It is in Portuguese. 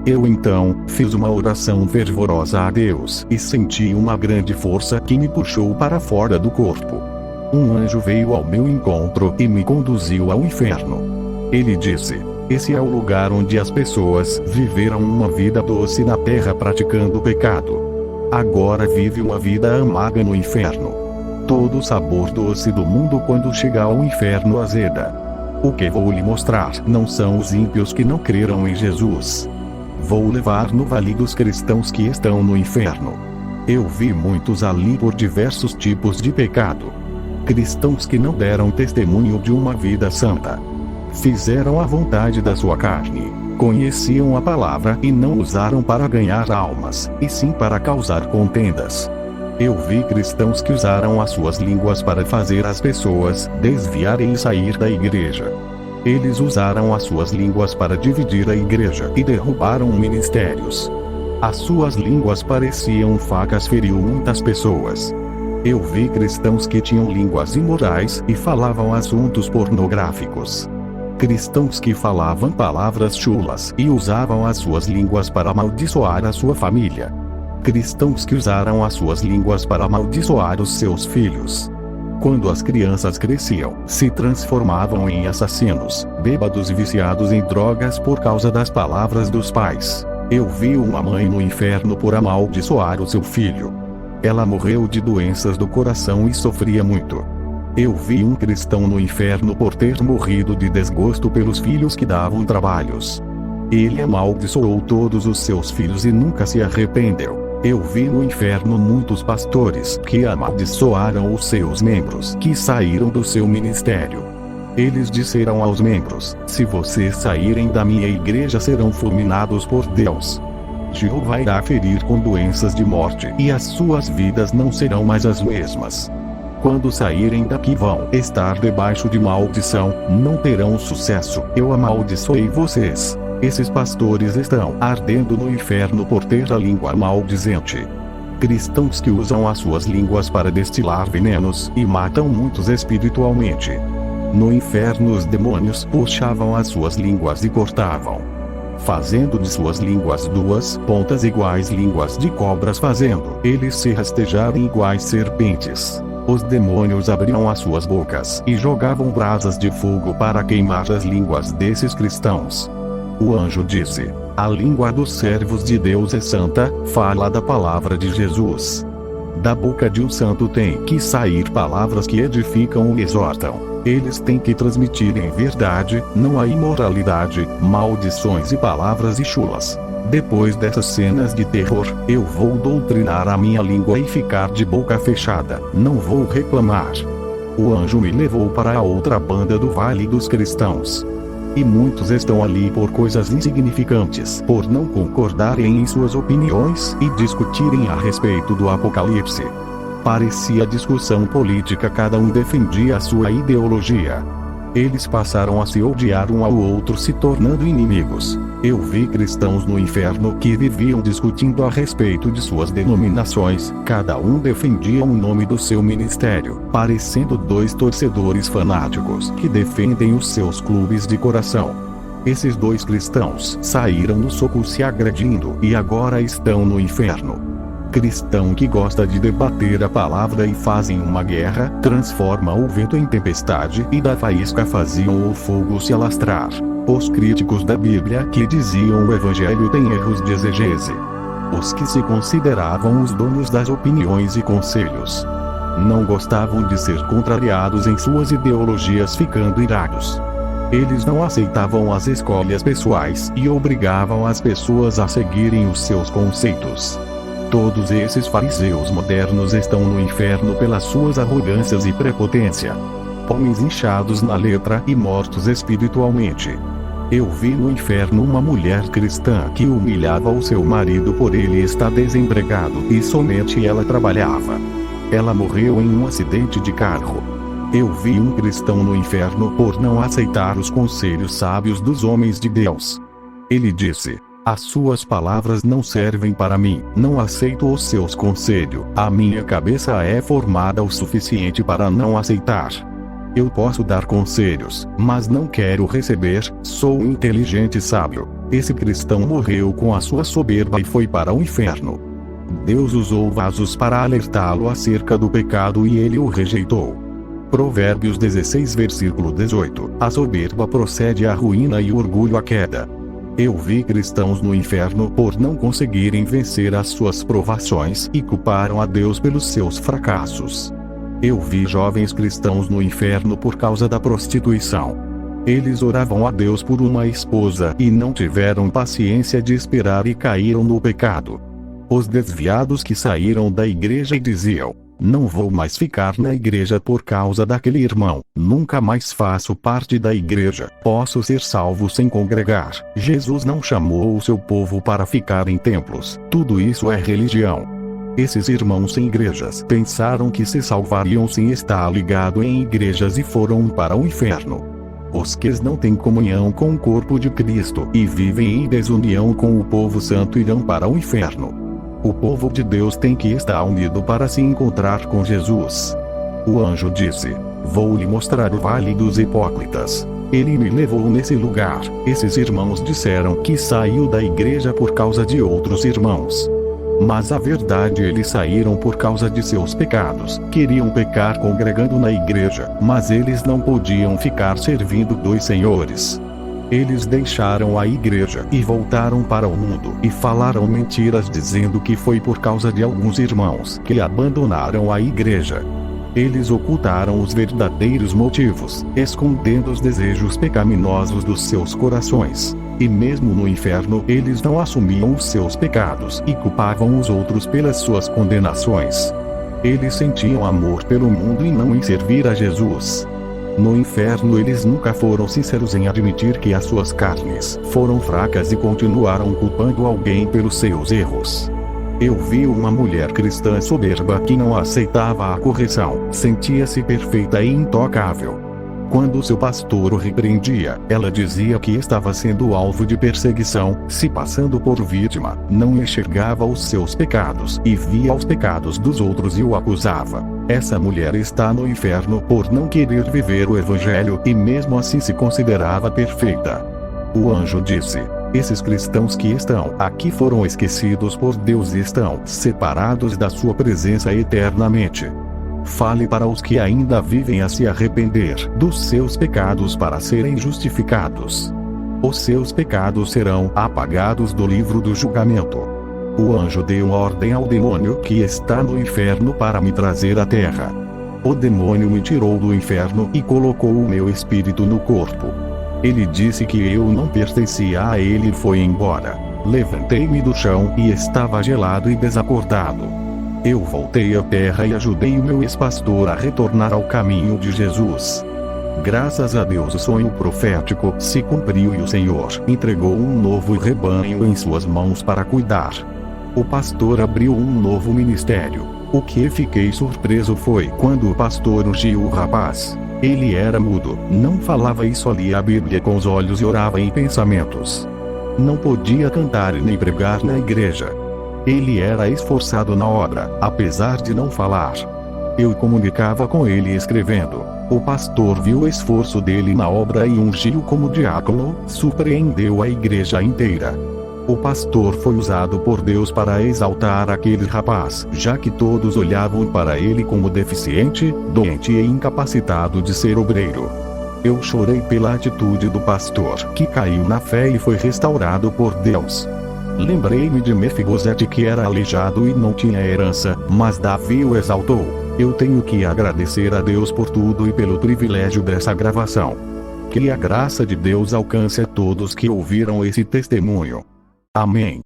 Eu então fiz uma oração fervorosa a Deus e senti uma grande força que me puxou para fora do corpo. Um anjo veio ao meu encontro e me conduziu ao inferno. Ele disse: esse é o lugar onde as pessoas viveram uma vida doce na terra praticando o pecado. Agora vive uma vida amarga no inferno. Todo o sabor doce do mundo quando chegar ao inferno azeda. O que vou lhe mostrar não são os ímpios que não creram em Jesus. Vou levar no vale dos cristãos que estão no inferno. Eu vi muitos ali por diversos tipos de pecado. Cristãos que não deram testemunho de uma vida santa. Fizeram a vontade da sua carne. Conheciam a palavra e não usaram para ganhar almas, e sim para causar contendas. Eu vi cristãos que usaram as suas línguas para fazer as pessoas desviarem e sair da igreja. Eles usaram as suas línguas para dividir a igreja e derrubaram ministérios. As suas línguas pareciam facas, feriu muitas pessoas. Eu vi cristãos que tinham línguas imorais e falavam assuntos pornográficos. Cristãos que falavam palavras chulas e usavam as suas línguas para amaldiçoar a sua família. Cristãos que usaram as suas línguas para amaldiçoar os seus filhos. Quando as crianças cresciam, se transformavam em assassinos, bêbados e viciados em drogas por causa das palavras dos pais. Eu vi uma mãe no inferno por amaldiçoar o seu filho. Ela morreu de doenças do coração e sofria muito. Eu vi um cristão no inferno por ter morrido de desgosto pelos filhos que davam trabalhos. Ele amaldiçoou todos os seus filhos e nunca se arrependeu. Eu vi no inferno muitos pastores que amaldiçoaram os seus membros que saíram do seu ministério. Eles disseram aos membros: se vocês saírem da minha igreja serão fulminados por Deus. Jeová irá ferir com doenças de morte e as suas vidas não serão mais as mesmas. Quando saírem daqui vão estar debaixo de maldição, não terão sucesso. Eu amaldiçoei vocês. Esses pastores estão ardendo no inferno por ter a língua maldizente. Cristãos que usam as suas línguas para destilar venenos e matam muitos espiritualmente. No inferno os demônios puxavam as suas línguas e cortavam, fazendo de suas línguas duas pontas iguais línguas de cobras, fazendo eles se rastejarem iguais serpentes. Os demônios abriam as suas bocas e jogavam brasas de fogo para queimar as línguas desses cristãos. O anjo disse: a língua dos servos de Deus é santa, fala da palavra de Jesus. Da boca de um santo tem que sair palavras que edificam e exortam. Eles têm que transmitir em verdade, não há imoralidade, maldições e palavras chulas. Depois dessas cenas de terror, eu vou doutrinar a minha língua e ficar de boca fechada, não vou reclamar. O anjo me levou para a outra banda do vale dos cristãos. E muitos estão ali por coisas insignificantes, por não concordarem em suas opiniões e discutirem a respeito do Apocalipse. Parecia discussão política, cada um defendia a sua ideologia. Eles passaram a se odiar um ao outro, se tornando inimigos. Eu vi cristãos no inferno que viviam discutindo a respeito de suas denominações, cada um defendia um nome do seu ministério, parecendo dois torcedores fanáticos que defendem os seus clubes de coração. Esses dois cristãos saíram no soco se agredindo e agora estão no inferno. Cristão que gosta de debater a palavra e fazem uma guerra, transforma o vento em tempestade e da faísca faziam o fogo se alastrar. Os críticos da Bíblia que diziam o evangelho tem erros de exegese. Os que se consideravam os donos das opiniões e conselhos não gostavam de ser contrariados em suas ideologias, ficando irados. Eles não aceitavam as escolhas pessoais e obrigavam as pessoas a seguirem os seus conceitos. Todos esses fariseus modernos estão no inferno pelas suas arrogâncias e prepotência. Homens inchados na letra e mortos espiritualmente. Eu vi no inferno uma mulher cristã que humilhava o seu marido por ele estar desempregado e somente ela trabalhava. Ela morreu em um acidente de carro. Eu vi um cristão no inferno por não aceitar os conselhos sábios dos homens de Deus. Ele disse: as suas palavras não servem para mim, não aceito os seus conselhos, a minha cabeça é formada o suficiente para não aceitar. Eu posso dar conselhos, mas não quero receber, sou inteligente e sábio. Esse cristão morreu com a sua soberba e foi para o inferno. Deus usou vasos para alertá-lo acerca do pecado e ele o rejeitou. Provérbios 16 versículo 18. A soberba procede à ruína e o orgulho à queda. Eu vi cristãos no inferno por não conseguirem vencer as suas provações e culparam a Deus pelos seus fracassos. Eu vi jovens cristãos no inferno por causa da prostituição. Eles oravam a Deus por uma esposa e não tiveram paciência de esperar e caíram no pecado. Os desviados que saíram da igreja e diziam: não vou mais ficar na igreja por causa daquele irmão, nunca mais faço parte da igreja, posso ser salvo sem congregar. Jesus não chamou o seu povo para ficar em templos, tudo isso é religião. Esses irmãos sem igrejas pensaram que se salvariam sem estar ligado em igrejas e foram para o inferno. Os que não têm comunhão com o corpo de Cristo e vivem em desunião com o povo santo irão para o inferno. O povo de Deus tem que estar unido para se encontrar com Jesus. O anjo disse: vou lhe mostrar o vale dos hipócritas. Ele me levou nesse lugar. Esses irmãos disseram que saiu da igreja por causa de outros irmãos. Mas a verdade, eles saíram por causa de seus pecados. Queriam pecar congregando na igreja, mas eles não podiam ficar servindo dois senhores. Eles deixaram a igreja e voltaram para o mundo e falaram mentiras dizendo que foi por causa de alguns irmãos que abandonaram a igreja. Eles ocultaram os verdadeiros motivos, escondendo os desejos pecaminosos dos seus corações. E mesmo no inferno eles não assumiam os seus pecados e culpavam os outros pelas suas condenações. Eles sentiam amor pelo mundo e não em servir a Jesus. No inferno eles nunca foram sinceros em admitir que as suas carnes foram fracas e continuaram culpando alguém pelos seus erros. Eu vi uma mulher cristã soberba que não aceitava a correção, sentia-se perfeita e intocável. Quando seu pastor o repreendia, ela dizia que estava sendo alvo de perseguição, se passando por vítima, não enxergava os seus pecados e via os pecados dos outros e o acusava. Essa mulher está no inferno por não querer viver o evangelho e mesmo assim se considerava perfeita. O anjo disse: esses cristãos que estão aqui foram esquecidos por Deus e estão separados da sua presença eternamente. Fale para os que ainda vivem a se arrepender dos seus pecados para serem justificados. Os seus pecados serão apagados do livro do julgamento. O anjo deu ordem ao demônio que está no inferno para me trazer à terra. O demônio me tirou do inferno e colocou o meu espírito no corpo. Ele disse que eu não pertencia a ele e foi embora. Levantei-me do chão e estava gelado e desacordado. Eu voltei à terra e ajudei o meu ex-pastor a retornar ao caminho de Jesus. Graças a Deus o sonho profético se cumpriu e o Senhor entregou um novo rebanho em suas mãos para cuidar. O pastor abriu um novo ministério. O que fiquei surpreso foi quando o pastor ungiu o rapaz. Ele era mudo, não falava e só lia a Bíblia com os olhos e orava em pensamentos. Não podia cantar nem pregar na igreja. Ele era esforçado na obra, apesar de não falar. Eu comunicava com ele escrevendo. O pastor viu o esforço dele na obra e ungiu como diácono, surpreendeu a igreja inteira. O pastor foi usado por Deus para exaltar aquele rapaz, já que todos olhavam para ele como deficiente, doente e incapacitado de ser obreiro. Eu chorei pela atitude do pastor, que caiu na fé e foi restaurado por Deus. Lembrei-me de Mefibosete, que era aleijado e não tinha herança, mas Davi o exaltou. Eu tenho que agradecer a Deus por tudo e pelo privilégio dessa gravação. Que a graça de Deus alcance a todos que ouviram esse testemunho. Amém.